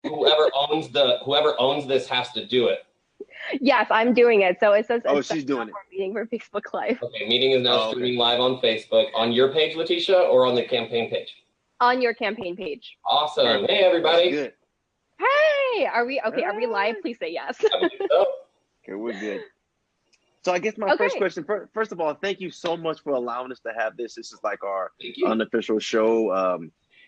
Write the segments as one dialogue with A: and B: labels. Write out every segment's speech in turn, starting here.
A: whoever owns this has to do it.
B: Yes, I'm doing it. So it says,
C: oh, she's doing it.
B: Meeting for Facebook Live.
A: Okay, meeting is now streaming live on Facebook. On your page, Letitia, or on the campaign page?
B: On your campaign page.
A: Awesome. Hey, everybody.
C: Good.
B: Hey, are we okay? Are we live? Please say yes.
C: Okay, we're good. So I guess my first question, first of all, thank you so much for allowing us to have this. This is like our unofficial show,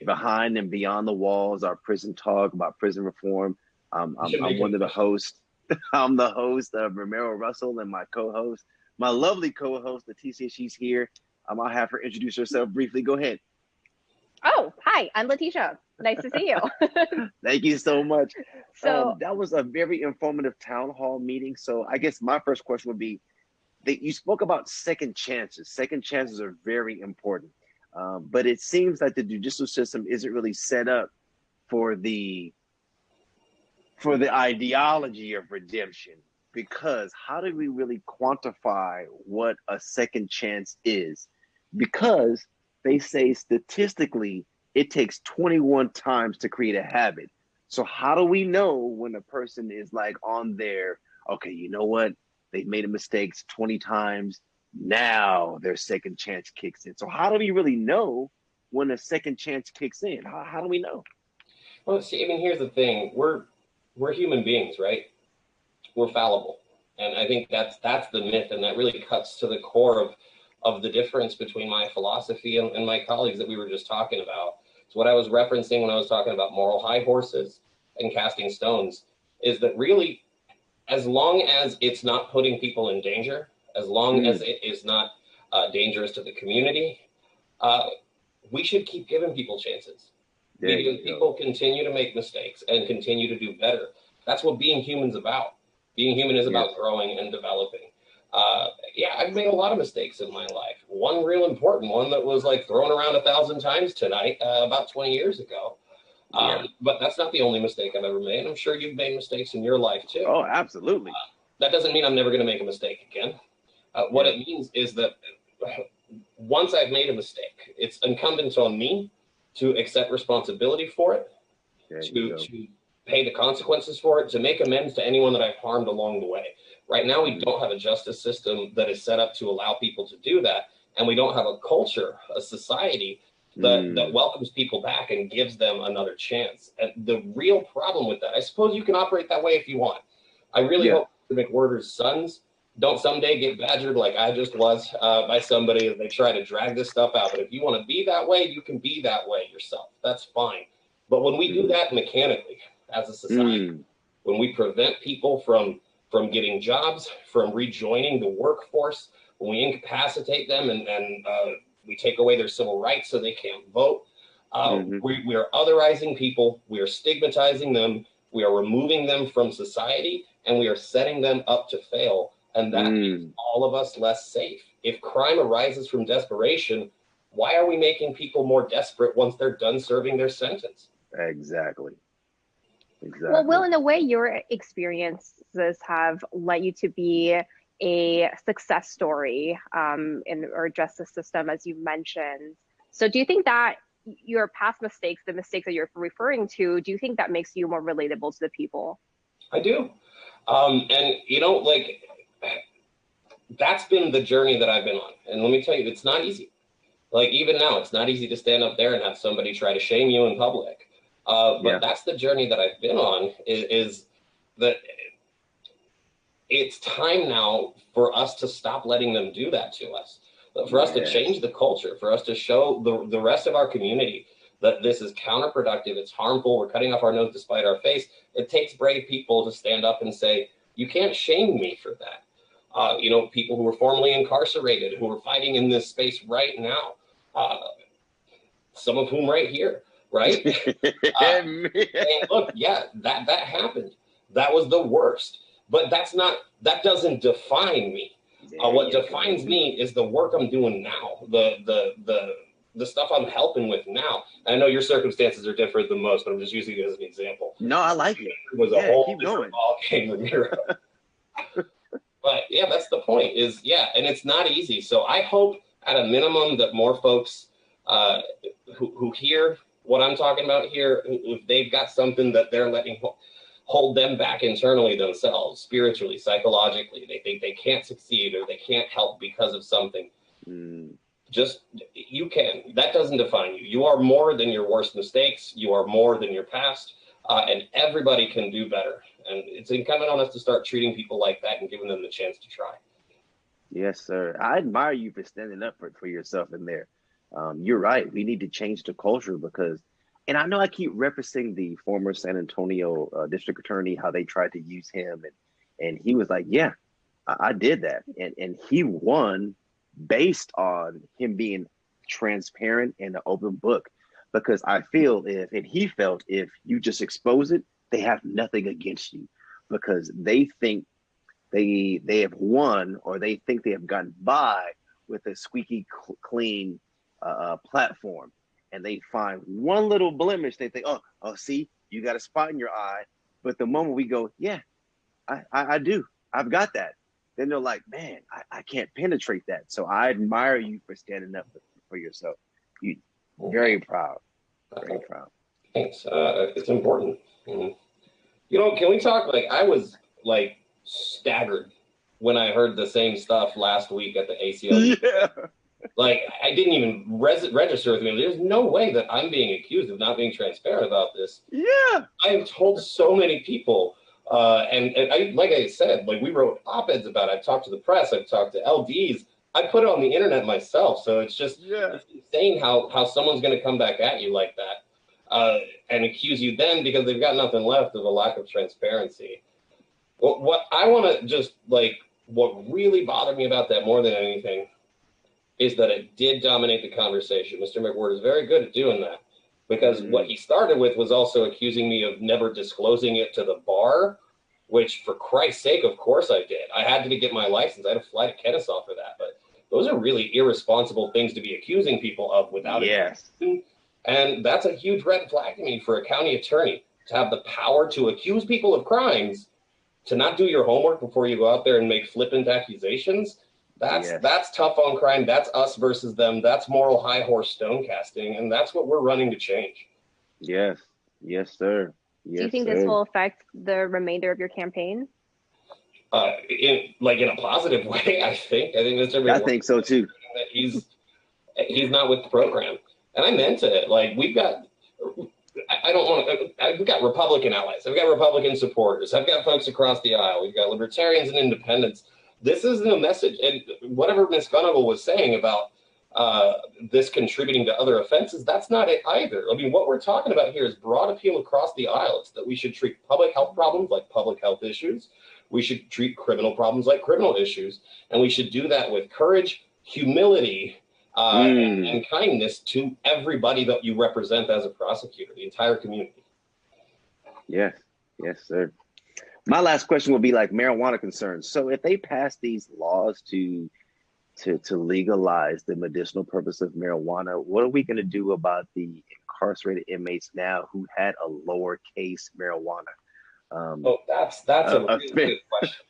C: behind and beyond the walls, our prison talk about prison reform. I'm one of the hosts. I'm the host of Romero Russell, and my co-host, my lovely co-host, Leticia. She's here. I'll have her introduce herself briefly. Go ahead.
B: Oh, hi, I'm Letitia. Nice to see you.
C: Thank you so much. So that was a very informative town hall meeting. So I guess my first question would be that you spoke about second chances. Second chances are very important. But it seems like the judicial system isn't really set up for the ideology of redemption, because how do we really quantify what a second chance is? Because they say statistically it takes 21 times to create a habit. So how do we know when a person is like on their, okay, you know what? They've made a mistake 20 times. Now their second chance kicks in. So how do we really know when a second chance kicks in? How do we know?
A: Well, see, I mean, here's the thing. We're human beings, right? We're fallible. And I think that's the myth, and that really cuts to the core of the difference between my philosophy and my colleagues that we were just talking about. So what I was referencing when I was talking about moral high horses and casting stones is that really, as long as it's not putting people in danger, as long as it is not dangerous to the community, we should keep giving people chances. Because people continue to make mistakes and continue to do better. That's what being human's about. Being human is about growing and developing. I've made a lot of mistakes in my life. One real important one that was like thrown around 1,000 times tonight, about 20 years ago. But that's not the only mistake I've ever made. I'm sure you've made mistakes in your life too.
C: Oh, absolutely.
A: That doesn't mean I'm never going to make a mistake again. What it means is that once I've made a mistake, it's incumbent on me to accept responsibility for it, to pay the consequences for it, to make amends to anyone that I've harmed along the way. Right now, we don't have a justice system that is set up to allow people to do that. And we don't have a culture, a society that welcomes people back and gives them another chance. And the real problem with that, I suppose you can operate that way if you want. I really hope the McWhorter's sons don't someday get badgered like I just was by somebody as they try to drag this stuff out. But if you want to be that way, you can be that way yourself. That's fine. But when we do that mechanically as a society, when we prevent people from getting jobs, from rejoining the workforce, when we incapacitate them and we take away their civil rights so they can't vote, we are otherizing people, we are stigmatizing them, we are removing them from society, and we are setting them up to fail. And that makes all of us less safe. If crime arises from desperation, why are we making people more desperate once they're done serving their sentence?
C: Exactly.
B: Well, Will, in a way, your experiences have led you to be a success story in our justice system, as you mentioned. So do you think that your past mistakes, the mistakes that you're referring to, do you think that makes you more relatable to the people?
A: I do. And, you know, like, that's been the journey that I've been on. And let me tell you, it's not easy. Like, even now, it's not easy to stand up there and have somebody try to shame you in public. But that's the journey that I've been on, is that it's time now for us to stop letting them do that to us, for us to change the culture, for us to show the rest of our community that this is counterproductive, it's harmful, we're cutting off our nose to spite our face. It takes brave people to stand up and say, you can't shame me for that. You know, people who were formerly incarcerated, who are fighting in this space right now, some of whom right here, right? And look, that happened. That was the worst. But that doesn't define me. What defines me is the work I'm doing now, the stuff I'm helping with now. And I know your circumstances are different than most, but I'm just using it as an example.
C: No, I like it.
A: It was a whole different ball game, Ramiro. But yeah, that's the point is, and it's not easy. So I hope at a minimum that more folks who hear what I'm talking about here, if they've got something that they're letting hold them back internally themselves, spiritually, psychologically, they think they can't succeed or they can't help because of something. Just, you can. That doesn't define you. You are more than your worst mistakes. You are more than your past, and everybody can do better. And it's incumbent on us to start treating people like that and giving them the chance to try.
C: Yes, sir. I admire you for standing up for yourself in there. You're right. We need to change the culture because, and I know I keep referencing the former San Antonio district attorney, how they tried to use him. And he was like, yeah, I did that. And he won based on him being transparent and an open book. Because I feel he felt if you just expose it, they have nothing against you because they think they have won or they think they have gotten by with a squeaky clean platform, and they find one little blemish, they think, oh, see, you got a spot in your eye. But the moment we go, yeah, I do, I've got that, then they're like, man, I can't penetrate that. So I admire you for standing up for yourself. You very proud, very proud.
A: Thanks. It's important. You know, can we talk? Like, I was like staggered when I heard the same stuff last week at the ACL.
C: Yeah.
A: Like, I didn't even register with me. There's no way that I'm being accused of not being transparent about this.
C: Yeah.
A: I have told so many people, and I, like I said, like, we wrote op-eds about it. I've talked to the press. I've talked to LDs. I put it on the internet myself. So it's just it's insane how someone's going to come back at you like that and accuse you then because they've got nothing left of a lack of transparency. What I want to just, like, what really bothered me about that more than anything is that it did dominate the conversation. Mr. McWhorter is very good at doing that because what he started with was also accusing me of never disclosing it to the bar, which, for Christ's sake, of course I did. I had to get my license. I had to fly to Kennesaw for that. But those are really irresponsible things to be accusing people of without it. And that's a huge red flag to me for a county attorney, to have the power to accuse people of crimes, to not do your homework before you go out there and make flippant accusations. That's tough on crime. That's us versus them. That's moral high horse stone casting. And that's what we're running to change.
C: Yes. Yes, sir. Yes,
B: do you think this will affect the remainder of your campaign?
A: In a positive way, I think.
C: I think so too.
A: He's not with the program. And I meant it. Like, we've got I've got Republican allies. I've got Republican supporters. I've got folks across the aisle. We've got libertarians and independents. This isn't a message. And whatever Ms. Gunnagle was saying about this contributing to other offenses, that's not it either. I mean, what we're talking about here is broad appeal across the aisle. It's that we should treat public health problems like public health issues. We should treat criminal problems like criminal issues. And we should do that with courage, humility, and kindness to everybody that you represent as a prosecutor, the entire community.
C: Yes, yes, sir. My last question will be like marijuana concerns. So if they pass these laws to legalize the medicinal purpose of marijuana, what are we going to do about the incarcerated inmates now who had a lowercase marijuana?
A: That's a really good question.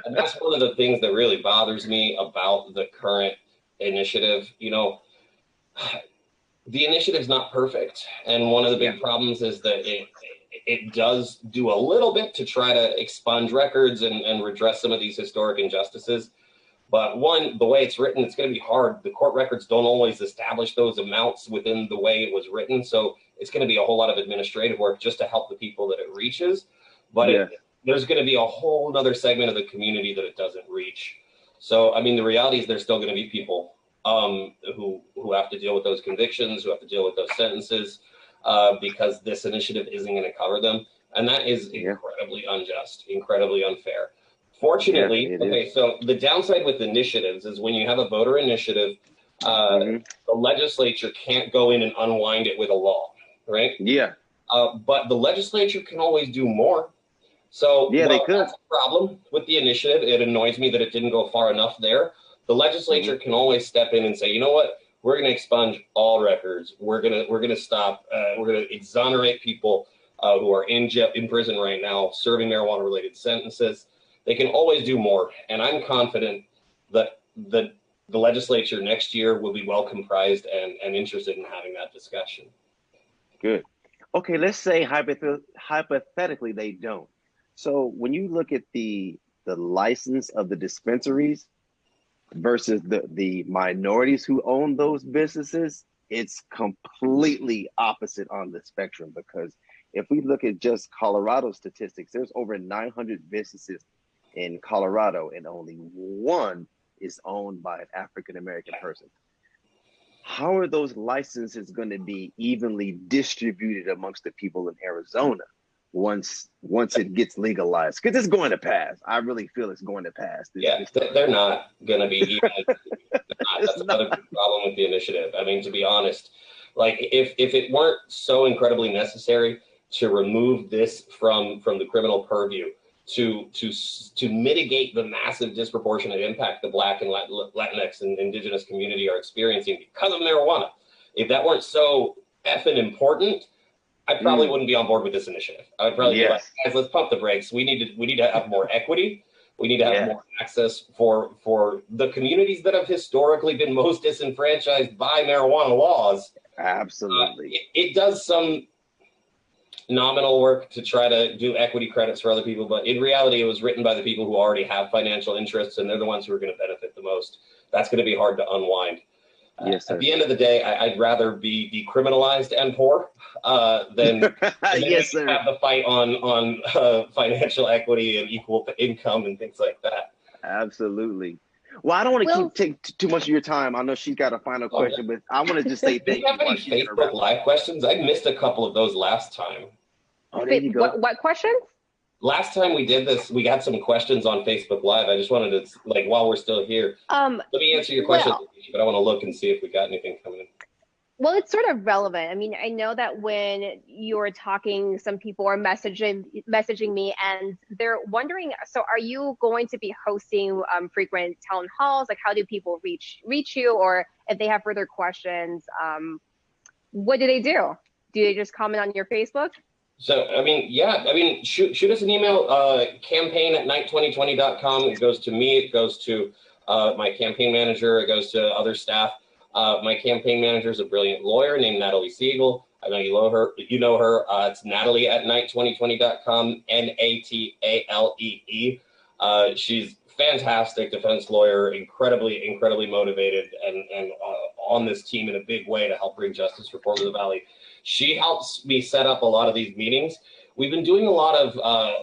A: And that's one of the things that really bothers me about the current initiative. You know, the initiative's not perfect, and one of the big problems is that it does do a little bit to try to expunge records and redress some of these historic injustices. But one, the way it's written, it's going to be hard. The court records don't always establish those amounts within the way it was written, so it's going to be a whole lot of administrative work just to help the people that it reaches. But there's going to be a whole other segment of the community that it doesn't reach. So, I mean, the reality is there's still going to be people who have to deal with those convictions, who have to deal with those sentences, because this initiative isn't going to cover them. And that is incredibly unjust, incredibly unfair. Fortunately, so the downside with initiatives is when you have a voter initiative, the legislature can't go in and unwind it with a law, right? Yeah. But the legislature can always do more. So they could. That's a problem with the initiative. It annoys me that it didn't go far enough there. The legislature can always step in and say, you know what, we're going to expunge all records. We're going to stop. We're going to exonerate people who are in prison right now, serving marijuana-related sentences. They can always do more, and I'm confident that the legislature next year will be well comprised and interested in having that discussion.
C: Good. Okay, let's say hypothetically they don't. So when you look at the license of the dispensaries versus the minorities who own those businesses, it's completely opposite on the spectrum, because if we look at just Colorado statistics, there's over 900 businesses in Colorado and only one is owned by an African American person. How are those licenses going to be evenly distributed amongst the people in Arizona once it gets legalized? Because it's going to pass. I really feel it's going to pass.
A: They're not going to be evenly distributed. That's another big problem with the initiative. I mean, to be honest, like if it weren't so incredibly necessary to remove this from the criminal purview, to mitigate the massive disproportionate impact the Black and Latinx and Indigenous community are experiencing because of marijuana, if that weren't so effing important, I probably wouldn't be on board with this initiative. I would probably be like, guys, let's pump the brakes. We need to have more equity. We need to have more access for the communities that have historically been most disenfranchised by marijuana laws.
C: Absolutely.
A: It does some nominal work to try to do equity credits for other people, but in reality, it was written by the people who already have financial interests, and they're the ones who are going to benefit the most. That's going to be hard to unwind. Yes, sir. At the end of the day, I'd rather be decriminalized and poor than
C: yes, sir.
A: have the fight on financial equity and equal income and things like that.
C: Absolutely. Well, I don't want to take too much of your time. I know she's got a final question, but I want to just say thank you.
A: Do you have any Facebook Live questions? I missed a couple of those last time.
C: Oh, there you go.
B: What questions?
A: Last time we did this, we got some questions on Facebook Live. I just wanted to, like, while we're still here, let me answer your question, but I want to look and see if we got anything coming in.
B: Well, it's sort of relevant. I mean, I know that when you're talking, some people are messaging me, and they're wondering, so are you going to be hosting frequent town halls? Like, how do people reach you? Or if they have further questions, what do they do? Do they just comment on your Facebook?
A: So, I mean, shoot us an email, campaign@night2020.com. It goes to me, it goes to my campaign manager, it goes to other staff. My campaign manager is a brilliant lawyer named Natalie Siegel. I know you know her. It's Natalie@night2020.com, Natalee. She's fantastic defense lawyer, incredibly motivated, and on this team in a big way to help bring justice reform to the Valley. She helps me set up a lot of these meetings. We've been doing a lot of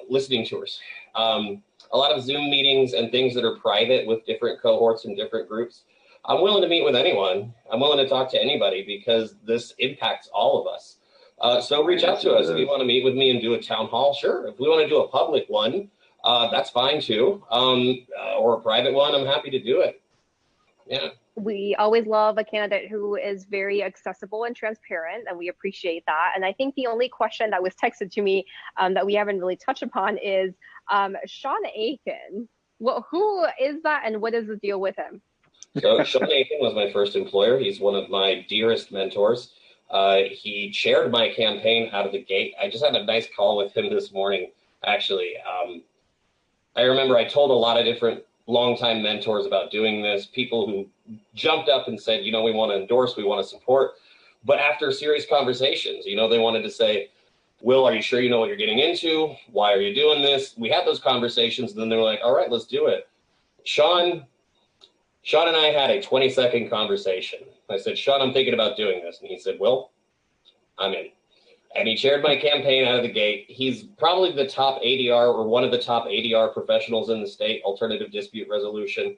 A: listening tours, a lot of Zoom meetings and things that are private with different cohorts and different groups. I'm willing to meet with anyone. I'm willing to talk to anybody because this impacts all of us. So reach out to us if you want to meet with me and do a town hall. Sure. If we want to do a public one, that's fine too. Or a private one, I'm happy to do it. Yeah.
B: We always love a candidate who is very accessible and transparent, and we appreciate that. And I think the only question that was texted to me that we haven't really touched upon is Sean Aiken. Well, who is that, and what is the deal with him?
A: So Sean Aiken was my first employer. He's one of my dearest mentors. He chaired my campaign out of the gate. I just had a nice call with him this morning, actually. I remember I told a lot of different longtime mentors about doing this, people who jumped up and said, we want to endorse, we want to support. But after serious conversations, they wanted to say, Will, are you sure you know what you're getting into? Why are you doing this? We had those conversations, and then they were like, all right, let's do it. Sean and I had a 20-second conversation. I said, Sean, I'm thinking about doing this. And he said, Will, I'm in. And he chaired my campaign out of the gate. He's probably the top ADR or one of the top ADR professionals in the state, alternative dispute resolution.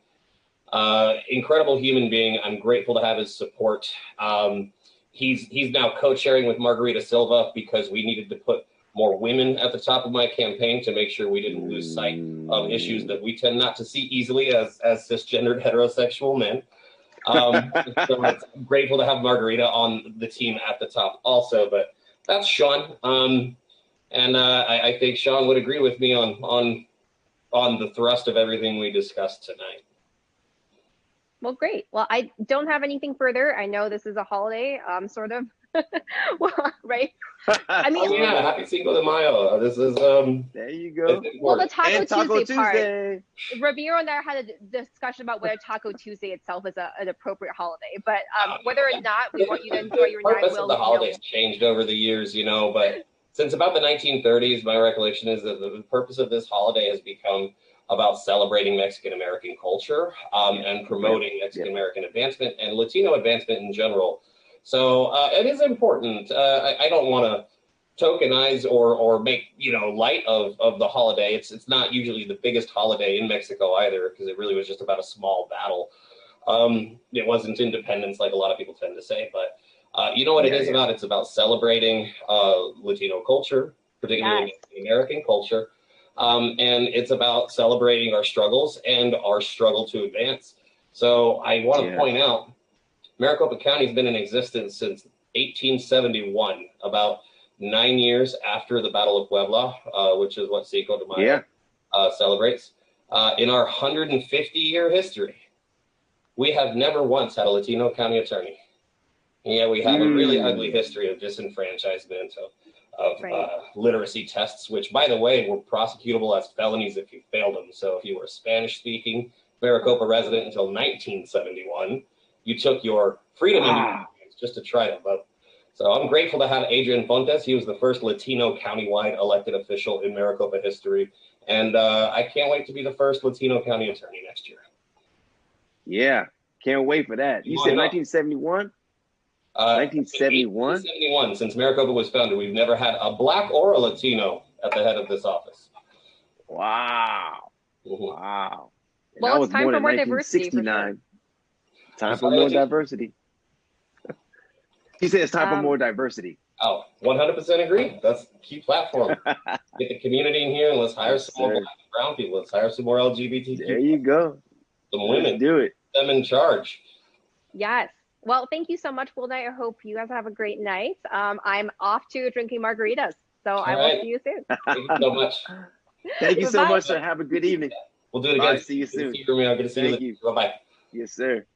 A: Incredible human being. I'm grateful to have his support. He's now co-chairing with Margarita Silva because we needed to put more women at the top of my campaign to make sure we didn't lose sight of issues that we tend not to see easily as cisgendered heterosexual men. So I'm grateful to have Margarita on the team at the top also, but that's Sean. I think Sean would agree with me on the thrust of everything we discussed tonight.
B: Well, great. Well, I don't have anything further. I know this is a holiday sort of Well, right? I mean,
A: oh yeah, happy Cinco de Mayo. This is
C: there you go.
B: Well, the Taco
C: Taco
B: Tuesday part.
C: Tuesday.
B: And I had a discussion about whether Taco Tuesday itself is an appropriate holiday, but whether or not we want you to enjoy your night.
A: The purpose of the holidays changed over the years, but since about the 1930s, my recollection is that the purpose of this holiday has become about celebrating Mexican American culture and promoting Mexican American advancement and Latino advancement in general. So it is important. I don't want to tokenize or make light of the holiday. It's not usually the biggest holiday in Mexico either, because it really was just about a small battle. It wasn't independence like a lot of people tend to say, but you know what it is about? It's about celebrating Latino culture, particularly American culture, and it's about celebrating our struggles and our struggle to advance. So I want to point out, Maricopa County has been in existence since 1871, about 9 years after the Battle of Puebla, which is what Cinco de Mayo celebrates. In our 150-year history, we have never once had a Latino county attorney. Yeah, we have a really ugly history of disenfranchisement, of literacy tests, which, by the way, were prosecutable as felonies if you failed them. So if you were a Spanish-speaking Maricopa resident until 1971, you took your freedom just to try to vote. So I'm grateful to have Adrian Fontes. He was the first Latino countywide elected official in Maricopa history. And I can't wait to be the first Latino county attorney next year.
C: Yeah, can't wait for that. You said 1971? 1971?
A: 1971, since Maricopa was founded, we've never had a Black or a Latino at the head of this office.
C: Wow. Wow. And
B: well, it's time for more diversity.
C: Time for more diversity. He said it's time for more diversity.
A: Oh, 100% agree. That's a key platform. Get the community in here and let's hire some more Black and brown people. Let's hire some more LGBTQ.
C: There you go.
A: Some women.
C: Let's do it.
A: Them in charge.
B: Yes. Well, thank you so much, Will Knight. I hope you guys have a great night. I'm off to drinking margaritas, so I will see you soon.
A: Thank you so much.
C: Thank you so much, sir. Have a good evening.
A: We'll do it again.
C: See you soon.
A: Good to see you. Good to see you.
C: Thank you.
A: Bye-bye.
C: Yes, sir.